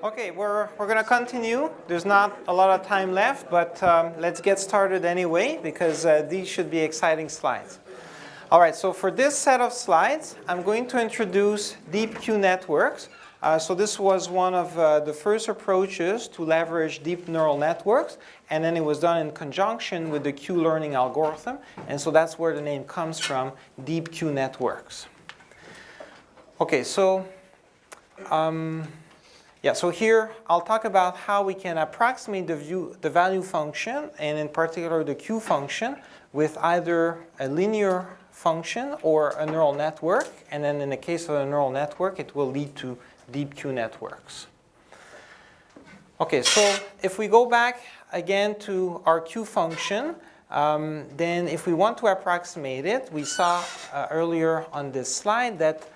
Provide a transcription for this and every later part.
Okay, we're going to continue. There's not a lot of time left, but let's get started anyway, because these should be exciting slides. All right, so for this set of slides, I'm going to introduce deep Q networks. So this was one of the first approaches to leverage deep neural networks, and then it was done in conjunction with the QLearning algorithm, and so that's where the name comes from, deep Q networks. Okay, so so here I'll talk about how we can approximate the value function, and in particular the Q function, with either a linear function or a neural network, and then in the case of a neural network, it will lead to deep Q networks. Okay, so if we go back again to our Q function, then if we want to approximate it, we saw earlier on this slide that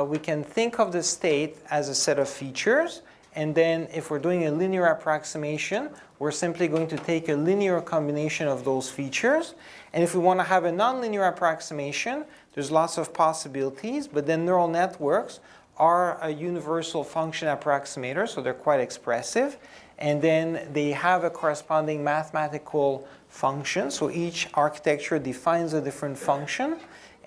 we can think of the state as a set of features, and then if we're doing a linear approximation, we're simply going to take a linear combination of those features. And if we want to have a nonlinear approximation, there's lots of possibilities, but then neural networks are a universal function approximator, so they're quite expressive. And then they have a corresponding mathematical function, so each architecture defines a different function.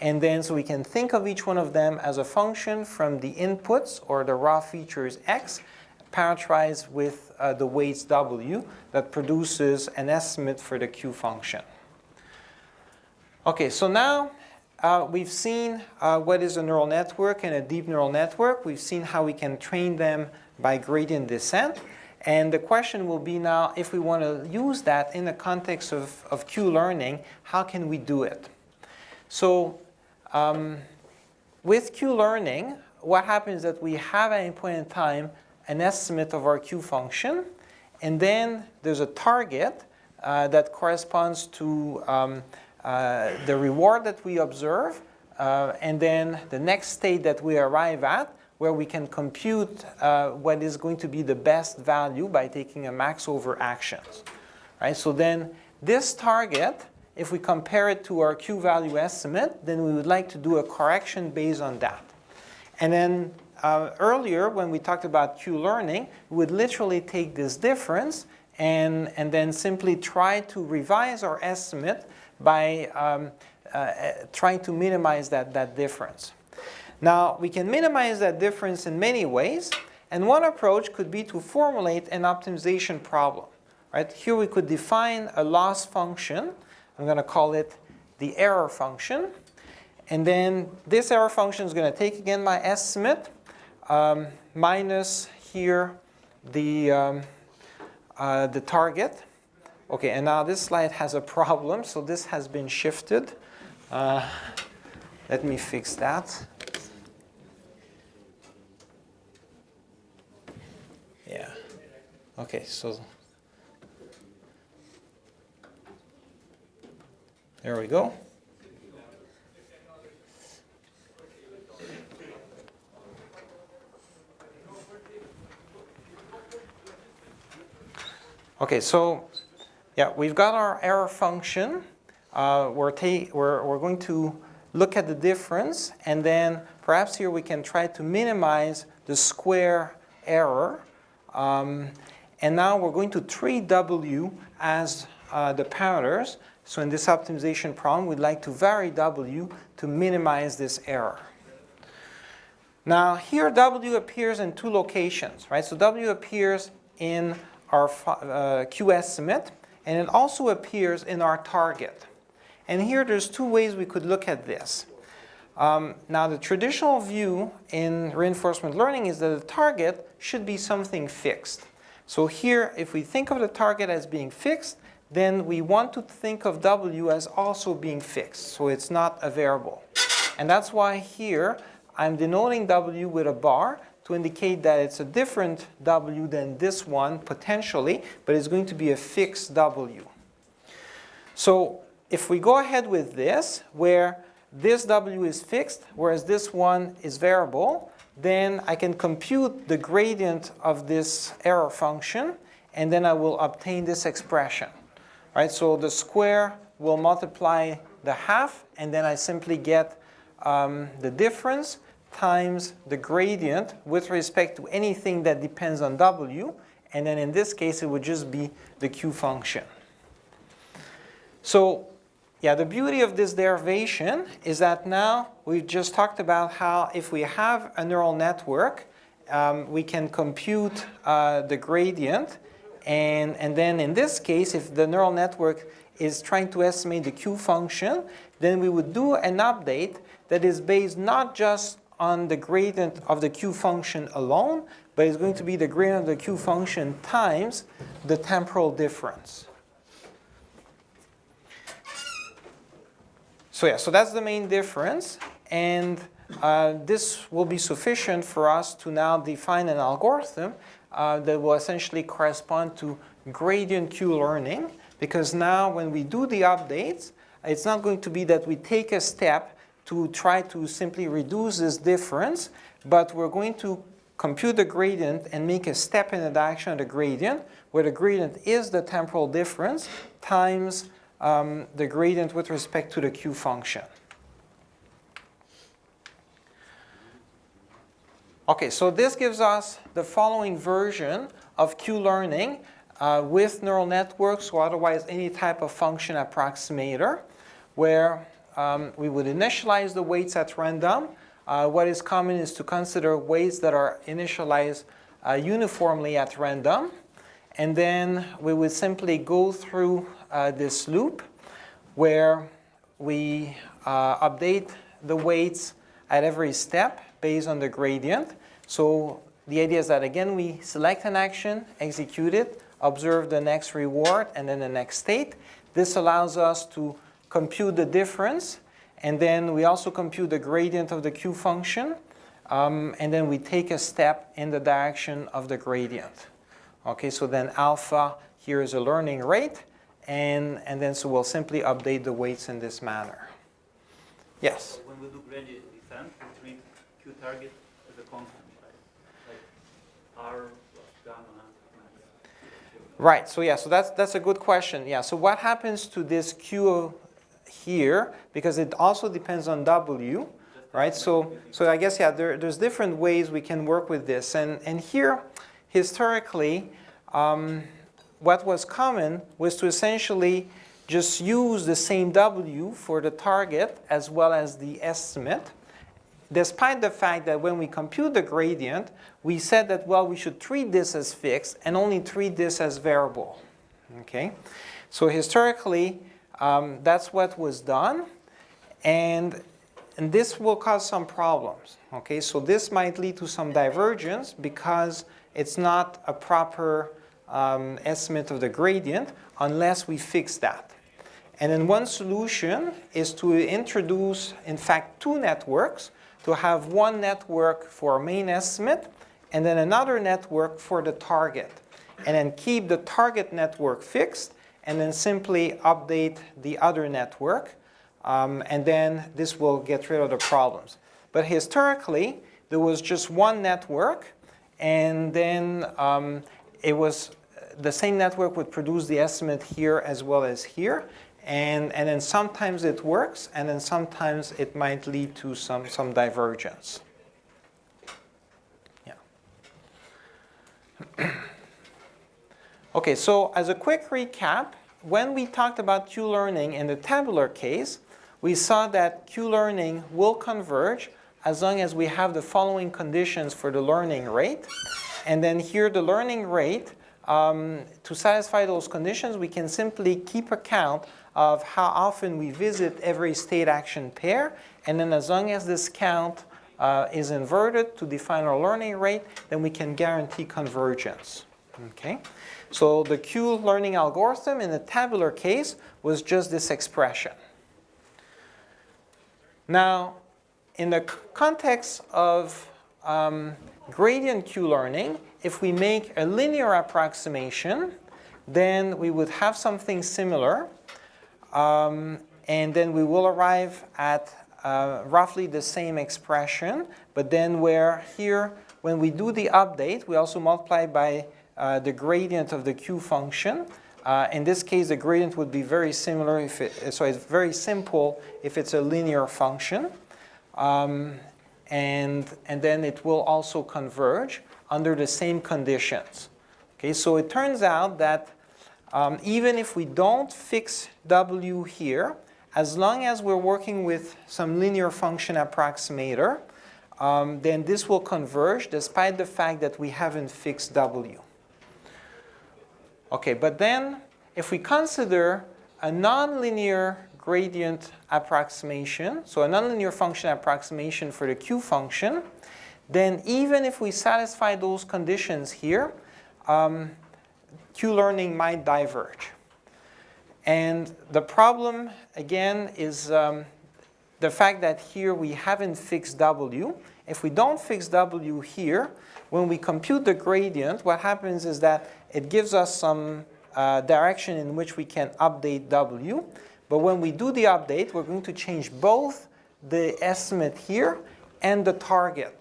And then so we can think of each one of them as a function from the inputs, or the raw features x, parameterized with the weights w, that produces an estimate for the Q function. Okay, so now we've seen what is a neural network and a deep neural network. We've seen how we can train them by gradient descent. And the question will be now, if we want to use that in the context of Q learning, how can we do it? So with Q learning, what happens is that we have at any point in time an estimate of our Q function, and then there's a target that corresponds to the reward that we observe, and then the next state that we arrive at, where we can compute what is going to be the best value by taking a max over actions. Right? So then this target, if we compare it to our Q value estimate, then we would like to do a correction based on that. And then earlier, when we talked about Q learning, we would literally take this difference and then simply try to revise our estimate by trying to minimize that difference. Now, we can minimize that difference in many ways, and one approach could be to formulate an optimization problem. Right? Here we could define a loss function. I'm going to call it the error function. And then this error function is going to take, again, my estimate, minus here the target. Okay, and now this slide has a problem, so this has been shifted. Let me fix that. Yeah. Okay, so there we go. Okay, so yeah, we've got our error function. We're going to look at the difference, and then perhaps here we can try to minimize the square error. And now we're going to treat w as the parameters. So in this optimization problem, we'd like to vary w to minimize this error. Now here w appears in two locations, right? So w appears in our Q estimate, and it also appears in our target. And here there's two ways we could look at this. Now the traditional view in reinforcement learning is that the target should be something fixed. So here, if we think of the target as being fixed, then we want to think of w as also being fixed, so it's not a variable. And that's why here I'm denoting w with a bar to indicate that it's a different w than this one, potentially, but it's going to be a fixed w. So if we go ahead with this, where this w is fixed, whereas this one is variable, then I can compute the gradient of this error function, and then I will obtain this expression. Right? So the square will multiply the half, and then I simply get the difference times the gradient with respect to anything that depends on W. And then in this case, it would just be the Q function. So yeah, the beauty of this derivation is that now we've just talked about how if we have a neural network, we can compute the gradient. And then in this case, if the neural network is trying to estimate the Q function, then we would do an update that is based not just on the gradient of the Q function alone, but it's going to be the gradient of the Q function times the temporal difference. So yeah, so that's the main difference, and this will be sufficient for us to now define an algorithm that will essentially correspond to gradient QLearning, because now when we do the updates, it's not going to be that we take a step to try to simply reduce this difference, but we're going to compute the gradient and make a step in the direction of the gradient, where the gradient is the temporal difference times the gradient with respect to the Q function. Okay, so this gives us the following version of QLearning with neural networks or otherwise any type of function approximator, where we would initialize the weights at random. What is common is to consider weights that are initialized uniformly at random. And then we would simply go through this loop where we update the weights at every step based on the gradient. So the idea is that, again, we select an action, execute it, observe the next reward, and then the next state. This allows us to compute the difference, and then we also compute the gradient of the Q function, and then we take a step in the direction of the gradient. Okay, so then alpha here is a learning rate, and then so we'll simply update the weights in this manner. Yes? When we do gradient descent, we treat Q target as a constant, right? Like R plus gamma max. Right, so yeah, so that's a good question. Yeah, so what happens to this Q here, because it also depends on W, right? So I guess, yeah, there's different ways we can work with this. And here, historically, what was common was to essentially just use the same W for the target as well as the estimate, despite the fact that when we compute the gradient, we said that, well, we should treat this as fixed and only treat this as variable. Okay? So historically, that's what was done, and this will cause some problems. Okay? So this might lead to some divergence because it's not a proper estimate of the gradient unless we fix that. And then one solution is to introduce, in fact, two networks, to have one network for main estimate and then another network for the target. And then keep the target network fixed and then simply update the other network. And then this will get rid of the problems. But historically, there was just one network, and then it was the same network would produce the estimate here as well as here. And then sometimes it works, and then sometimes it might lead to some divergence. Yeah. Okay, so as a quick recap, when we talked about QLearning in the tabular case, we saw that QLearning will converge as long as we have the following conditions for the learning rate. And then here the learning rate, to satisfy those conditions, we can simply keep account of how often we visit every state action pair. And then as long as this count is inverted to define our learning rate, then we can guarantee convergence. Okay? So the QLearning algorithm in the tabular case was just this expression. Now, in the context of gradient QLearning, if we make a linear approximation, then we would have something similar. And then we will arrive at roughly the same expression, but then where here, when we do the update, we also multiply by the gradient of the Q function. In this case, the gradient would be very similar, so it's very simple if it's a linear function. And and then it will also converge under the same conditions. Okay, so it turns out that even if we don't fix W here, as long as we're working with some linear function approximator, then this will converge despite the fact that we haven't fixed W. Okay, but then if we consider a nonlinear gradient approximation, so a nonlinear function approximation for the Q function, then even if we satisfy those conditions here, QLearning might diverge. And the problem, again, is the fact that here we haven't fixed W. If we don't fix W here, when we compute the gradient, what happens is that it gives us some direction in which we can update W. But when we do the update, we're going to change both the estimate here and the target.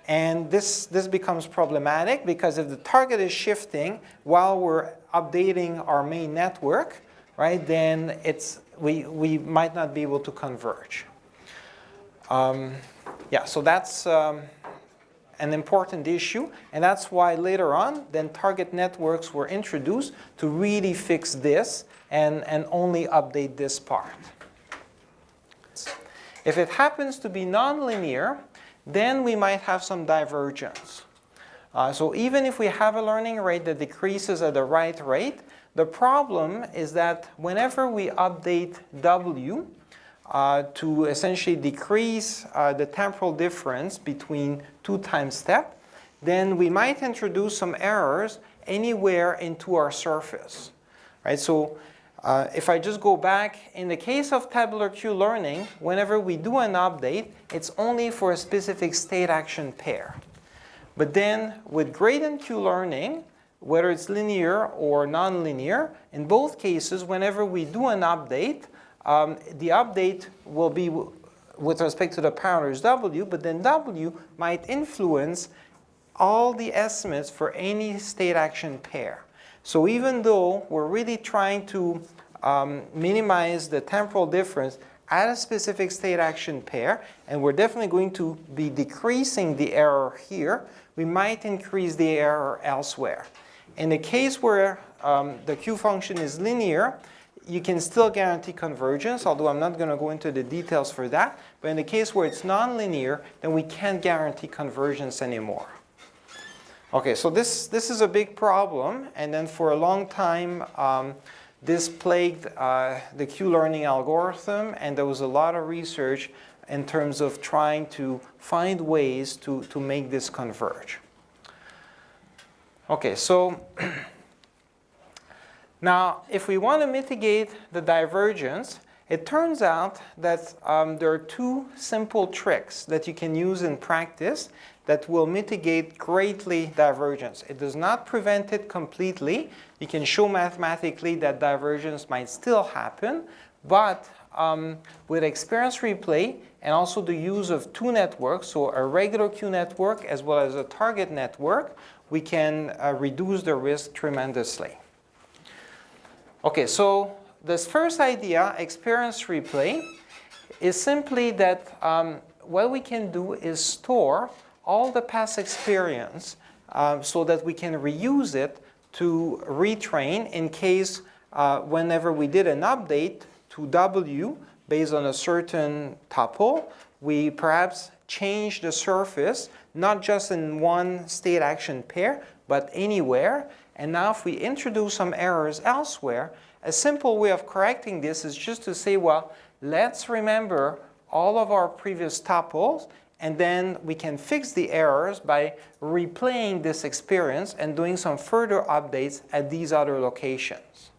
And this becomes problematic because if the target is shifting while we're updating our main network, right, then we might not be able to converge. Yeah, so that's an important issue, and that's why later on, then target networks were introduced to really fix this and only update this part. If it happens to be nonlinear, then we might have some divergence. So even if we have a learning rate that decreases at the right rate, the problem is that whenever we update W to essentially decrease the temporal difference between two time steps, then we might introduce some errors anywhere into our surface. Right? So if I just go back, in the case of tabular QLearning, whenever we do an update, it's only for a specific state action pair. But then with gradient QLearning, whether it's linear or nonlinear, in both cases, whenever we do an update, the update will be with respect to the parameters W, but then W might influence all the estimates for any state action pair. So even though we're really trying to minimize the temporal difference at a specific state action pair, and we're definitely going to be decreasing the error here, we might increase the error elsewhere. In the case where the Q function is linear, you can still guarantee convergence, although I'm not going to go into the details for that. But in the case where it's nonlinear, then we can't guarantee convergence anymore. Okay, so this is a big problem, and then for a long time, this plagued the QLearning algorithm, and there was a lot of research in terms of trying to find ways to make this converge. Okay, so now if we want to mitigate the divergence, it turns out that there are two simple tricks that you can use in practice that will mitigate greatly divergence. It does not prevent it completely. You can show mathematically that divergence might still happen, but with experience replay and also the use of two networks, so a regular Q network as well as a target network, we can reduce the risk tremendously. Okay, so this first idea, experience replay, is simply that what we can do is store all the past experience so that we can reuse it to retrain in case whenever we did an update to W based on a certain tuple, we perhaps change the surface, not just in one state action pair, but anywhere. And now if we introduce some errors elsewhere, a simple way of correcting this is just to say, well, let's remember all of our previous tuples, and then we can fix the errors by replaying this experience and doing some further updates at these other locations.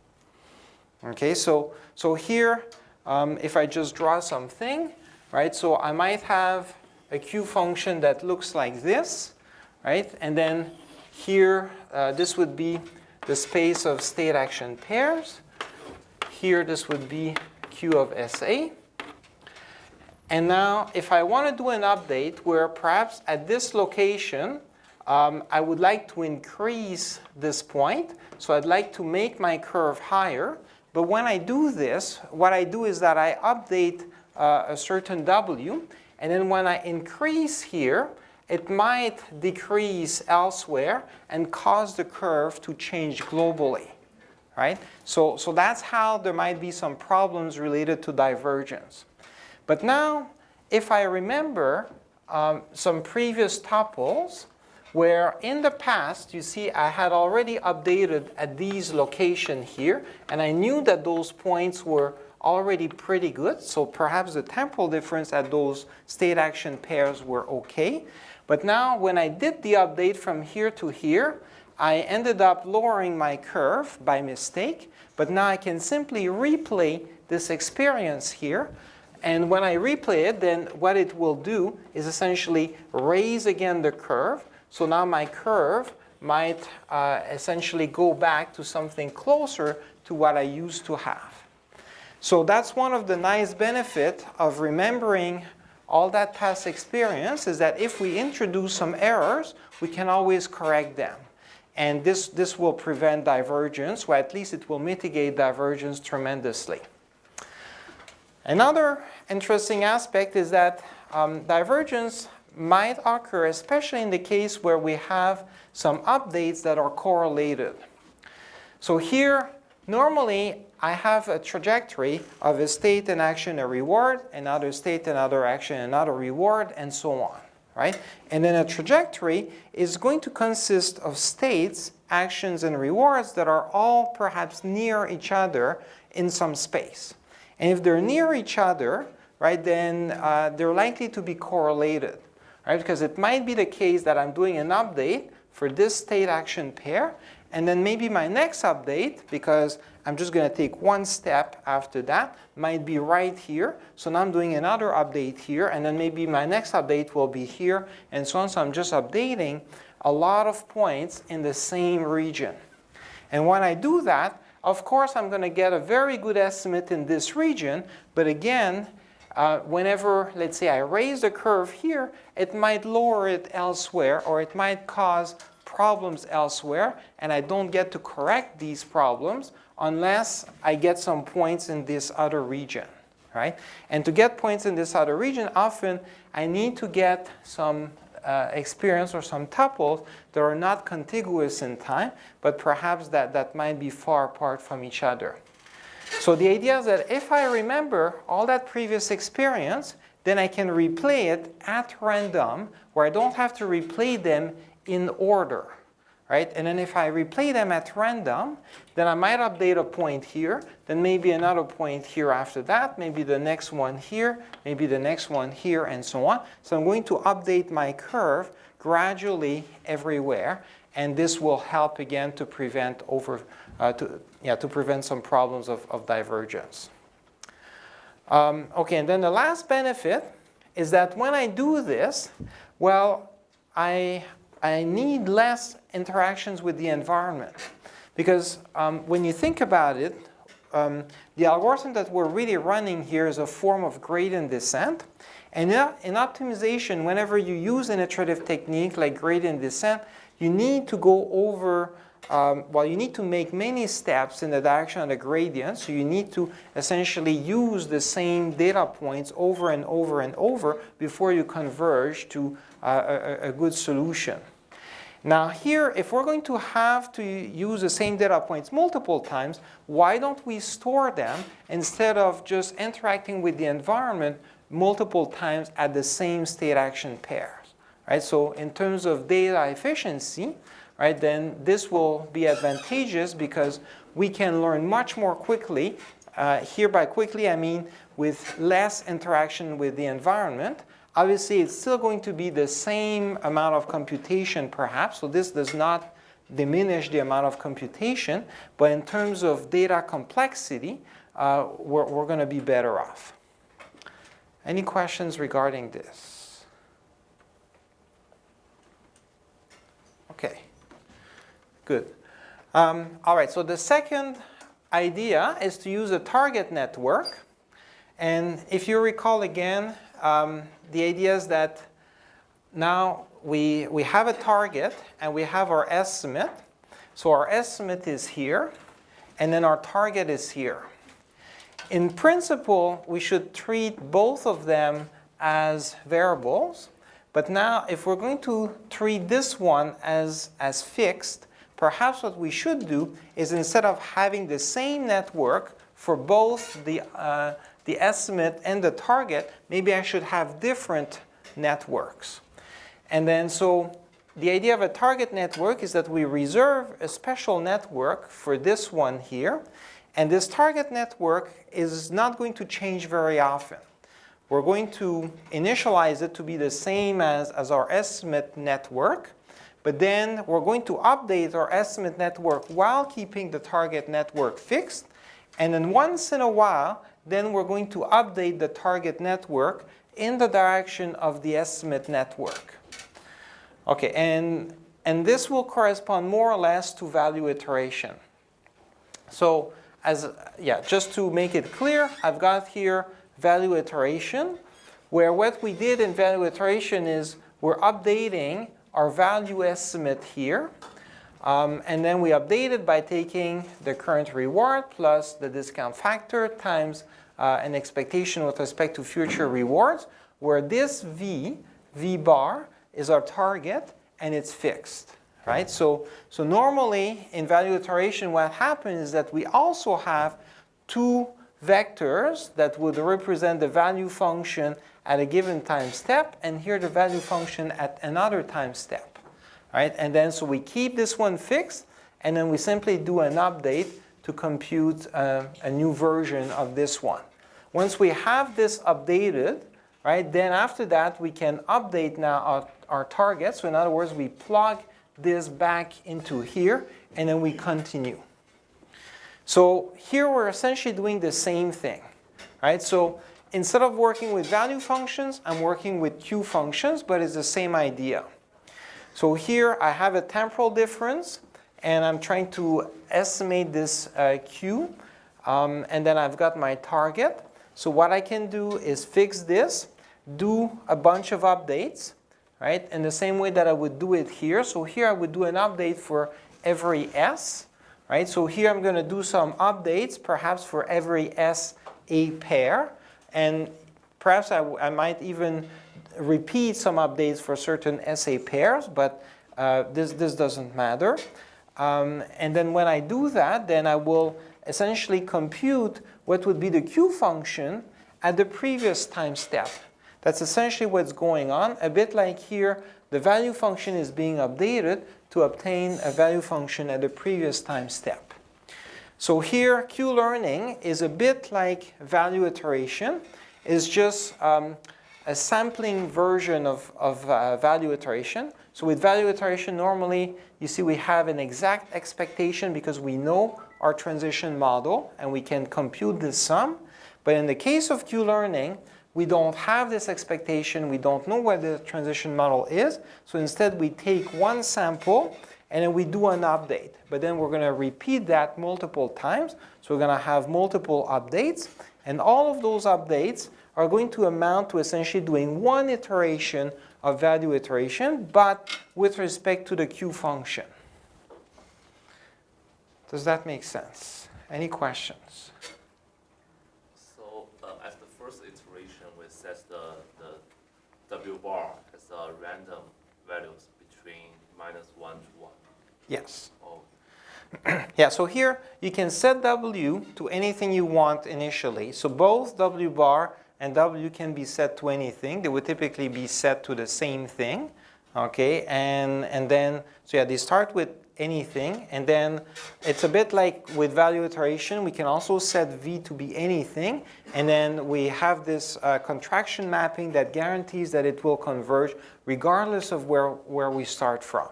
Okay, so here, if I just draw something, right, so I might have a Q function that looks like this, right, and then here, this would be the space of state action pairs. Here, this would be Q of SA. And now, if I want to do an update where perhaps at this location, I would like to increase this point. So I'd like to make my curve higher. But when I do this, what I do is that I update a certain W. and then when I increase here, it might decrease elsewhere and cause the curve to change globally, right? So that's how there might be some problems related to divergence. But now, if I remember some previous tuples, where in the past, you see, I had already updated at these locations here, and I knew that those points were already pretty good, so perhaps the temporal difference at those state action pairs were okay. But now, when I did the update from here to here, I ended up lowering my curve by mistake, but now I can simply replay this experience here. And when I replay it, then what it will do is essentially raise again the curve. So now my curve might essentially go back to something closer to what I used to have. So that's one of the nice benefits of remembering all that past experience, is that if we introduce some errors, we can always correct them. And this will prevent divergence, or at least it will mitigate divergence tremendously. Another interesting aspect is that divergence might occur, especially in the case where we have some updates that are correlated. So here, normally, I have a trajectory of a state, an action, a reward, another state, another action, another reward, and so on, right? And then a trajectory is going to consist of states, actions, and rewards that are all perhaps near each other in some space. And if they're near each other, right, then they're likely to be correlated, right? Because it might be the case that I'm doing an update for this state action pair, and then maybe my next update, because I'm just going to take one step after that, might be right here. So now I'm doing another update here, and then maybe my next update will be here, and so on. So I'm just updating a lot of points in the same region. And when I do that, of course, I'm going to get a very good estimate in this region, but again, whenever, let's say, I raise the curve here, it might lower it elsewhere, or it might cause problems elsewhere, and I don't get to correct these problems unless I get some points in this other region, right? And to get points in this other region, often I need to get some experience or some tuples that are not contiguous in time, but perhaps that might be far apart from each other. So the idea is that if I remember all that previous experience, then I can replay it at random, where I don't have to replay them in order, right? And then if I replay them at random, then I might update a point here, then maybe another point here after that, maybe the next one here, maybe the next one here, and so on. So I'm going to update my curve gradually everywhere, and this will help again to prevent to prevent some problems of divergence. Okay, and then the last benefit is that when I do this, well, I need less interactions with the environment. Because when you think about it, the algorithm that we're really running here is a form of gradient descent. And in optimization, whenever you use an iterative technique like gradient descent, you need to go over, you need to make many steps in the direction of the gradient. So you need to essentially use the same data points over and over and over before you converge to a good solution. Now here, if we're going to have to use the same data points multiple times, why don't we store them instead of just interacting with the environment multiple times at the same state action pairs, right? So in terms of data efficiency, right, then this will be advantageous because we can learn much more quickly. Here by quickly, I mean with less interaction with the environment. Obviously, it's still going to be the same amount of computation, perhaps. So this does not diminish the amount of computation. But in terms of data complexity, we're going to be better off. Any questions regarding this? OK. Good. All right, so the second idea is to use a target network. And if you recall again, the idea is that now we have a target and we have our estimate. So our estimate is here, and then our target is here. In principle, we should treat both of them as variables. But now, if we're going to treat this one as fixed, perhaps what we should do is, instead of having the same network for both the estimate and the target, maybe I should have different networks. And then, so the idea of a target network is that we reserve a special network for this one here. And this target network is not going to change very often. We're going to initialize it to be the same as our estimate network, but then we're going to update our estimate network while keeping the target network fixed. And then once in a while, then we're going to update the target network in the direction of the estimate network. Okay, and this will correspond more or less to value iteration. So, just to make it clear, I've got here value iteration, where what we did in value iteration is we're updating our value estimate here, and then we update it by taking the current reward plus the discount factor times an expectation with respect to future rewards, where this V bar, is our target, and it's fixed. Right? So normally in value iteration, what happens is that we also have two vectors that would represent the value function at a given time step, and here the value function at another time step. Right? And then so we keep this one fixed, and then we simply do an update to compute a new version of this one. Once we have this updated, right, then after that we can update now our target. So in other words, we plug this back into here, and then we continue. So here we're essentially doing the same thing, right? So instead of working with value functions, I'm working with Q functions, but it's the same idea. So here I have a temporal difference, and I'm trying to estimate this Q, and then I've got my target. So what I can do is fix this, do a bunch of updates, right? In the same way that I would do it here. So here I would do an update for every S, right? So here I'm going to do some updates, perhaps for every S A pair. And perhaps I might even repeat some updates for certain SA pairs, but this doesn't matter. And then when I do that, then I will essentially compute what would be the Q function at the previous time step. That's essentially what's going on. A bit like here, the value function is being updated to obtain a value function at the previous time step. So here, QLearning is a bit like value iteration. It's just a sampling version of value iteration. So with value iteration, normally, you see we have an exact expectation because we know our transition model, and we can compute this sum. But in the case of QLearning, we don't have this expectation. We don't know where the transition model is. So instead, we take one sample, and then we do an update. But then we're going to repeat that multiple times. So we're going to have multiple updates. And all of those updates are going to amount to essentially doing one iteration of value iteration, but with respect to the Q function. Does that make sense? Any questions? As the first iteration, we set the W bar as a random values between -1 to 1. Yes. Oh. Yeah, so here you can set W to anything you want initially. So both W bar and W can be set to anything. They would typically be set to the same thing. Okay, and then, so yeah, they start with anything, and then it's a bit like with value iteration, we can also set V to be anything, and then we have this contraction mapping that guarantees that it will converge regardless of where we start from.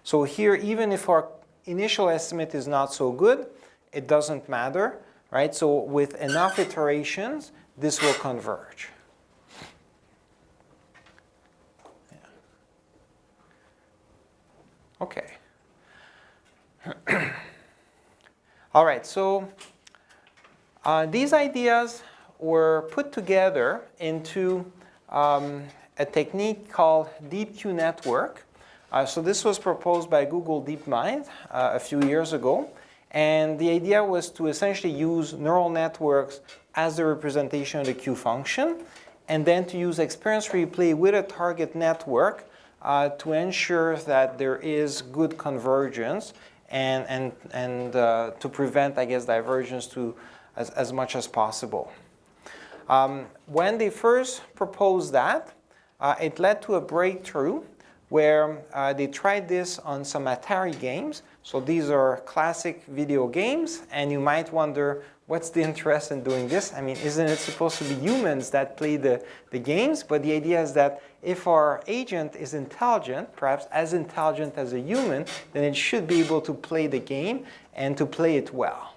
So here, even if our initial estimate is not so good, it doesn't matter, right? So with enough iterations, this will converge. Yeah. Okay. All right, so these ideas were put together into a technique called Deep Q network. So this was proposed by Google DeepMind a few years ago. And the idea was to essentially use neural networks as the representation of the Q function. and then to use experience replay with a target network to ensure that there is good convergence and to prevent, I guess, divergence to as much as possible. When they first proposed that, it led to a breakthrough where they tried this on some Atari games. So these are classic video games, and you might wonder, what's the interest in doing this? I mean, isn't it supposed to be humans that play the games? But the idea is that if our agent is intelligent, perhaps as intelligent as a human, then it should be able to play the game and to play it well.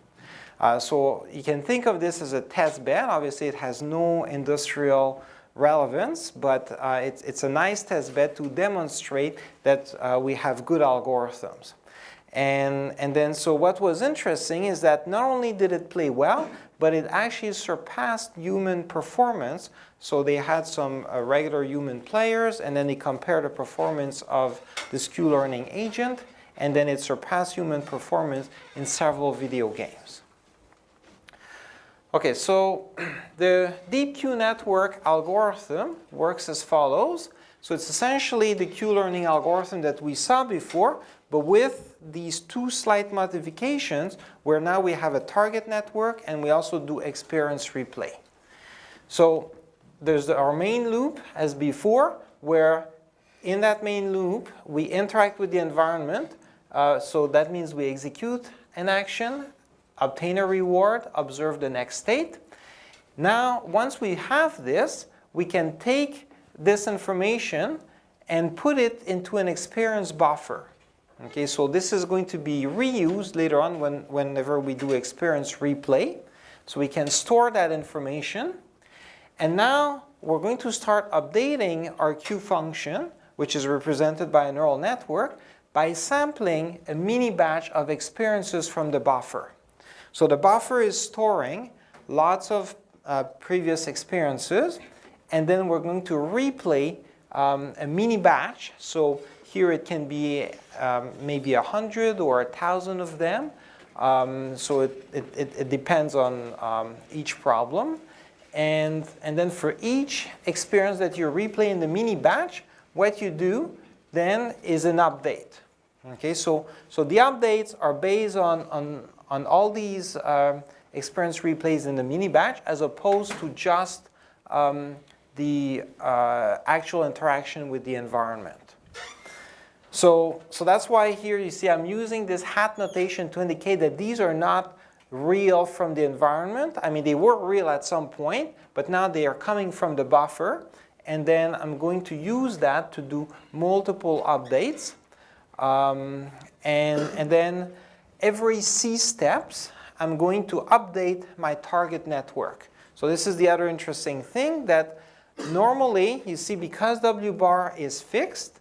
So you can think of this as a test bed. Obviously, it has no industrial relevance, but it's a nice test bed to demonstrate that we have good algorithms. And then, so what was interesting is that not only did it play well, but it actually surpassed human performance. So they had some regular human players, and then they compared the performance of this QLearning agent, and then it surpassed human performance in several video games. Okay, so the DeepQ network algorithm works as follows. So it's essentially the QLearning algorithm that we saw before, but with these two slight modifications where now we have a target network and we also do experience replay. So there's our main loop as before, where in that main loop we interact with the environment. So that means we execute an action, obtain a reward, observe the next state. Now, once we have this, we can take this information and put it into an experience buffer. Okay, so this is going to be reused later on whenever we do experience replay. So we can store that information. And now we're going to start updating our Q function, which is represented by a neural network, by sampling a mini batch of experiences from the buffer. So the buffer is storing lots of previous experiences, and then we're going to replay a mini batch. So here it can be maybe 100 or 1,000 of them. So it depends on each problem. And then for each experience that you replay in the mini batch, what you do then is an update. Okay, so the updates are based on all these experience replays in the mini batch, as opposed to just the actual interaction with the environment. So that's why here you see I'm using this hat notation to indicate that these are not real from the environment. I mean, they were real at some point, but now they are coming from the buffer. And then I'm going to use that to do multiple updates. And then every C steps, I'm going to update my target network. So this is the other interesting thing, that normally, you see, because W bar is fixed,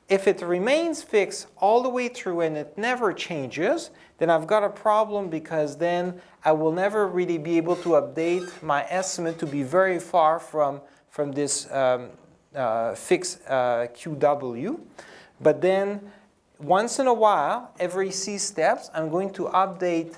if it remains fixed all the way through and it never changes, then I've got a problem, because then I will never really be able to update my estimate to be very far from this fixed QW. But then once in a while, every C steps, I'm going to update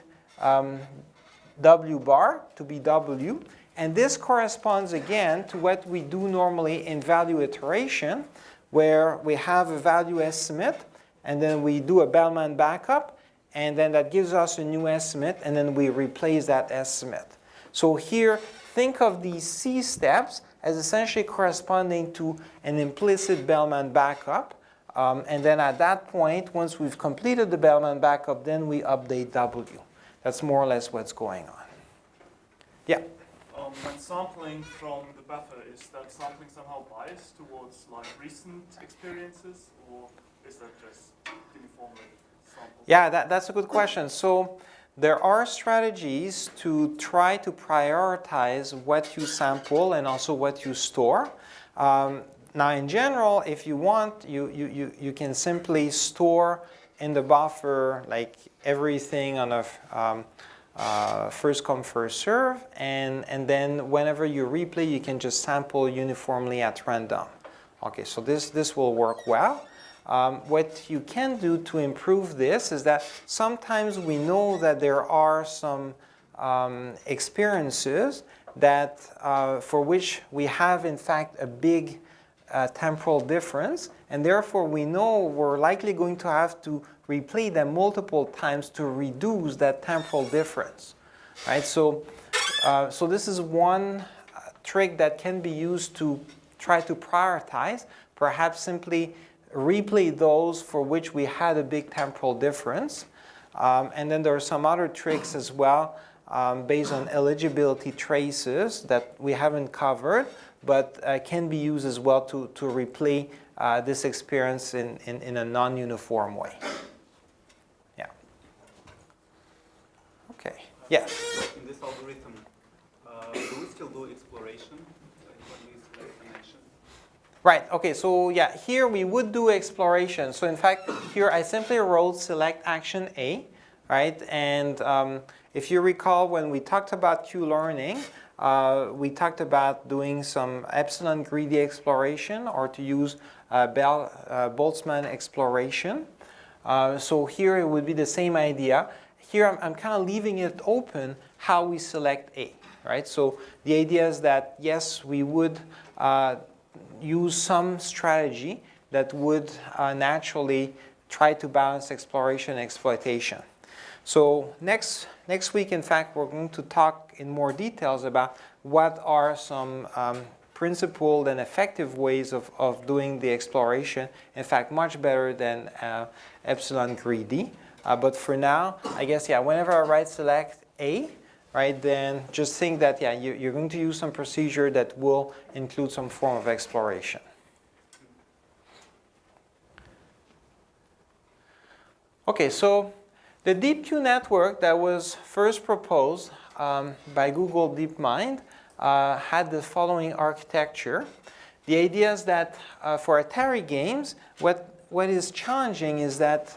W bar to be W. And this corresponds again to what we do normally in value iteration, where we have a value estimate, and then we do a Bellman backup, and then that gives us a new estimate, and then we replace that estimate. So here, think of these C steps as essentially corresponding to an implicit Bellman backup. And then at that point, once we've completed the Bellman backup, then we update W. That's more or less what's going on. Yeah? When sampling from the buffer, is that sampling somehow biased towards like recent experiences, or is that just uniformly sampled? Yeah, that's a good question. So there are strategies to try to prioritize what you sample and also what you store. Now, in general, if you want, you can simply store in the buffer like everything on a first come, first serve, and then whenever you replay, you can just sample uniformly at random. Okay, so this will work well. What you can do to improve this is that sometimes we know that there are some experiences that for which we have in fact a big temporal difference, and therefore we know we're likely going to have to replay them multiple times to reduce that temporal difference, right? So this is one trick that can be used to try to prioritize, perhaps simply replay those for which we had a big temporal difference. And then there are some other tricks as well based on eligibility traces that we haven't covered, but can be used as well to replay this experience in a non-uniform way. Yeah. Okay. Yes? In this algorithm, do we still do exploration when we select an action? Right, okay, so yeah, here we would do exploration. So in fact, here I simply wrote select action A, right? And if you recall, when we talked about QLearning, we talked about doing some epsilon greedy exploration, or to use Boltzmann exploration. So here it would be the same idea. Here I'm kind of leaving it open how we select A, right? So the idea is that, yes, we would use some strategy that would naturally try to balance exploration and exploitation. So next week, in fact, we're going to talk in more details about what are some principled and effective ways of doing the exploration. In fact, much better than epsilon greedy. But for now, I guess, yeah, whenever I write select A, right, then just think that, yeah, you're going to use some procedure that will include some form of exploration. Okay, so the DeepQ network that was first proposed by Google DeepMind had the following architecture. The idea is that for Atari games, what is challenging is that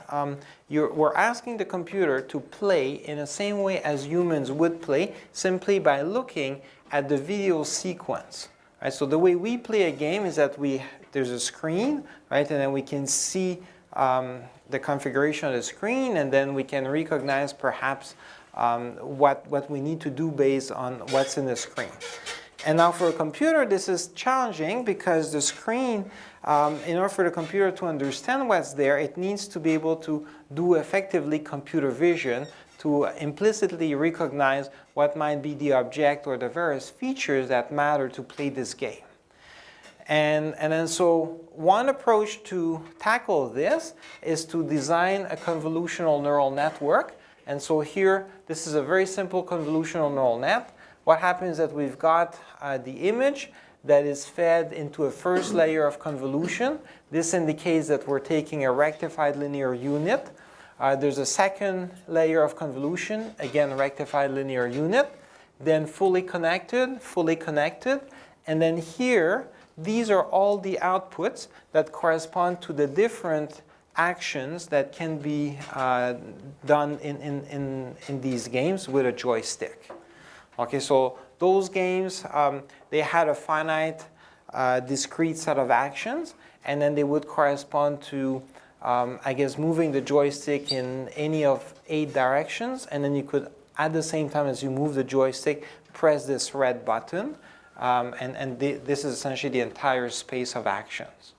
we're asking the computer to play in the same way as humans would play, simply by looking at the video sequence. Right? So the way we play a game is that there's a screen, right, and then we can see the configuration of the screen, and then we can recognize perhaps what we need to do based on what's in the screen. And now for a computer, this is challenging because the screen, in order for the computer to understand what's there, it needs to be able to do effectively computer vision to implicitly recognize what might be the object or the various features that matter to play this game. And then so one approach to tackle this is to design a convolutional neural network. And so here, this is a very simple convolutional neural net. What happens is that we've got the image that is fed into a first layer of convolution. This indicates that we're taking a rectified linear unit. There's a second layer of convolution, again, rectified linear unit. Then fully connected. And then here, these are all the outputs that correspond to the different actions that can be done in these games with a joystick. Okay, so those games, they had a finite discrete set of actions, and then they would correspond to, I guess, moving the joystick in any of 8 directions, and then you could, at the same time as you move the joystick, press this red button. This is essentially the entire space of actions.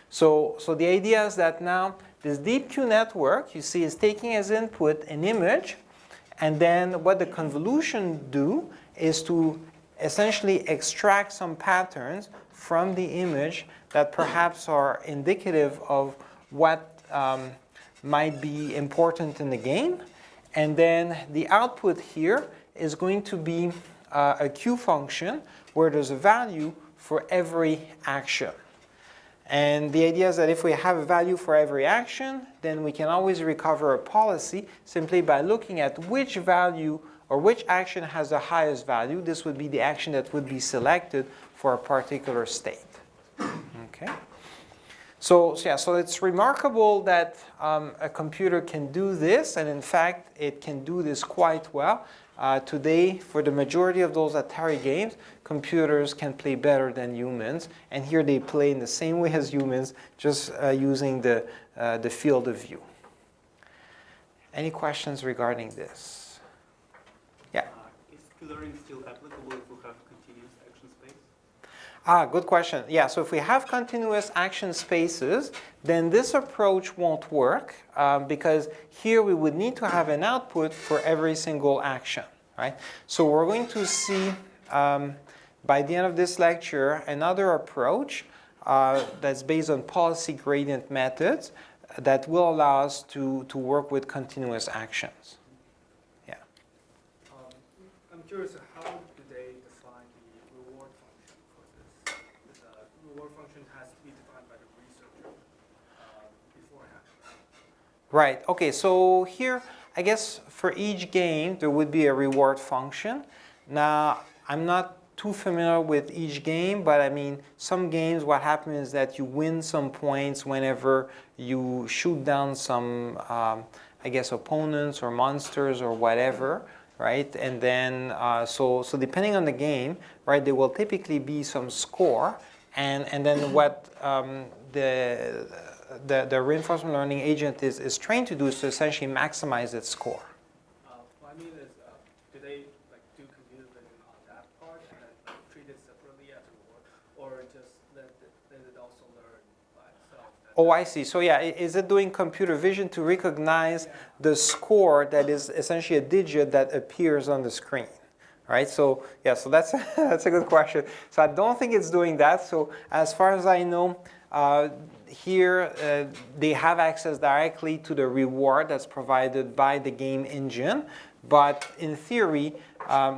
So the idea is that now this DeepQ network, you see, is taking as input an image, and then what the convolution do is to essentially extract some patterns from the image that perhaps are indicative of what might be important in the game. And then the output here is going to be a Q function where there's a value for every action. And the idea is that if we have a value for every action, then we can always recover a policy simply by looking at which value or which action has the highest value. This would be the action that would be selected for a particular state. Okay. So it's remarkable that a computer can do this, and in fact, it can do this quite well. Today, for the majority of those Atari games, computers can play better than humans, and here they play in the same way as humans, just using the field of view. Any questions regarding this? Yeah? Is QLearning still applicable if we have Good question. Yeah, so if we have continuous action spaces, then this approach won't work because here we would need to have an output for every single action, right? So we're going to see by the end of this lecture another approach that's based on policy gradient methods that will allow us to work with continuous actions. Yeah. I'm curious, how do they define the reward function for this? The reward function has to be defined by the researcher beforehand. Right, okay, so here, I guess for each game, there would be a reward function. Now, I'm not too familiar with each game, but I mean, some games, what happens is that you win some points whenever you shoot down some, I guess, opponents or monsters or whatever, right? And then, so depending on the game, right, there will typically be some score, and then what the reinforcement learning agent is trained to do is to essentially maximize its score. What I mean is, do they do computer vision on that part and then treat it separately as a reward, or just let it also learn by itself? Oh, I see. So yeah, is it doing computer vision to recognize the score that is essentially a digit that appears on the screen? Right? So yeah, so that's that's a good question. So I don't think it's doing that. So as far as I know, here they have access directly to the reward that's provided by the game engine. But in theory,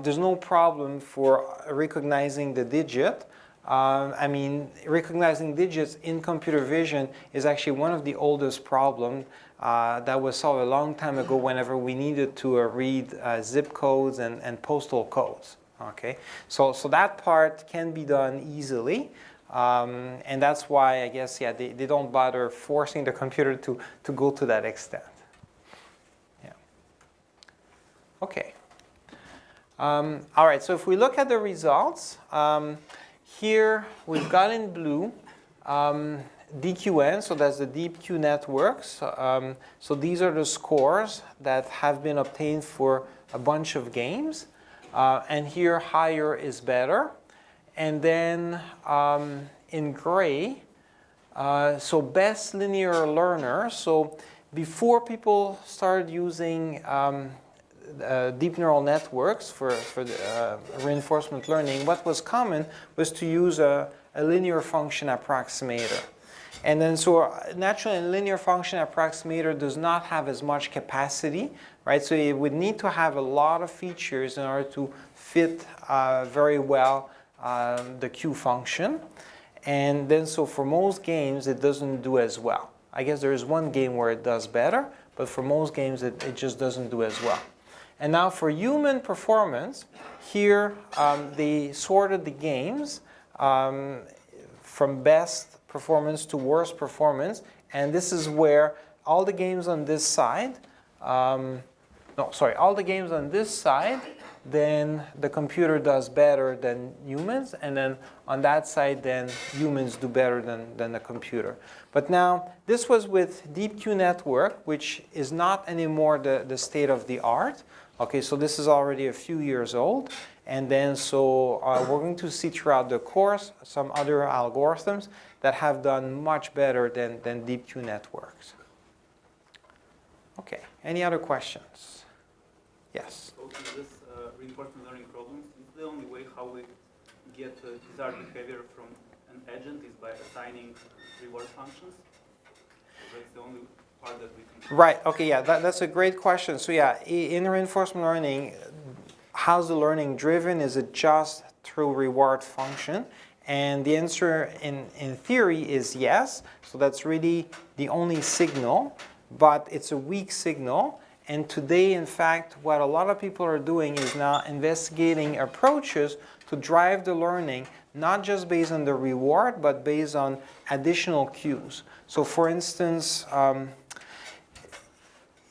there's no problem for recognizing the digit. I mean, recognizing digits in computer vision is actually one of the oldest problems that was solved a long time ago whenever we needed to read zip codes and postal codes. Okay, so that part can be done easily. And that's why, I guess, yeah, they don't bother forcing the computer to go to that extent. Yeah. Okay. All right, so if we look at the results, here we've got in blue DQN, so that's the deep Q networks. So these are the scores that have been obtained for a bunch of games. And here higher is better. And then in gray, so best linear learner. So before people started using deep neural networks for the, reinforcement learning, what was common was to use a linear function approximator. And then so naturally a linear function approximator does not have as much capacity, right? So it would need to have a lot of features in order to fit very well the Q function. And then so for most games it doesn't do as well. I guess there is one game where it does better, but for most games it just doesn't do as well. And now for human performance, here they sorted the games from best performance to worst performance, and this is where all the games on this side, all the games on this side, then the computer does better than humans, and then on that side, then humans do better than the computer. But now, this was with Deep Q network, which is not anymore the state of the art. Okay, so this is already a few years old. And then so we're going to see throughout the course some other algorithms that have done much better than Deep Q networks. Okay, any other questions? Yes? So in this reinforcement learning problems, is the only way how we get desired behavior from an agent is by assigning reward functions? So that's the only part that we can... Right, okay, yeah, that's a great question. So yeah, in reinforcement learning, how's the learning driven? Is it just through reward function? And the answer in theory is yes. So that's really the only signal, but it's a weak signal. And today, in fact, what a lot of people are doing is now investigating approaches to drive the learning, not just based on the reward, but based on additional cues. So for instance,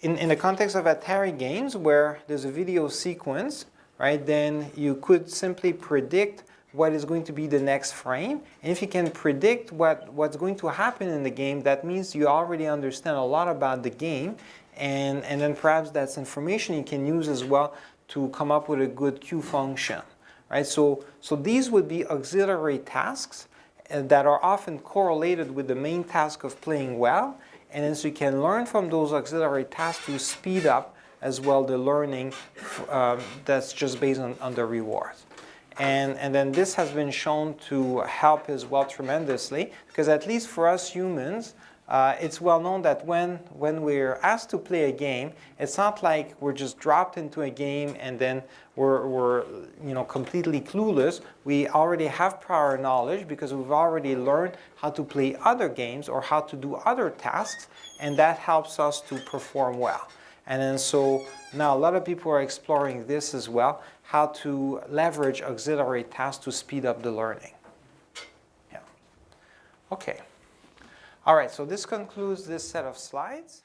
in the context of Atari games, where there's a video sequence, right, then you could simply predict what is going to be the next frame. And if you can predict what's going to happen in the game, that means you already understand a lot about the game. And then perhaps that's information you can use as well to come up with a good Q function. right? So these would be auxiliary tasks that are often correlated with the main task of playing well, and then so you can learn from those auxiliary tasks to speed up as well the learning that's just based on the rewards. And then this has been shown to help as well tremendously, because at least for us humans, it's well known that when we're asked to play a game, it's not like we're just dropped into a game and then we're completely clueless. We already have prior knowledge because we've already learned how to play other games or how to do other tasks, and that helps us to perform well. And then so now a lot of people are exploring this as well, how to leverage auxiliary tasks to speed up the learning. Yeah. Okay. All right, so this concludes this set of slides.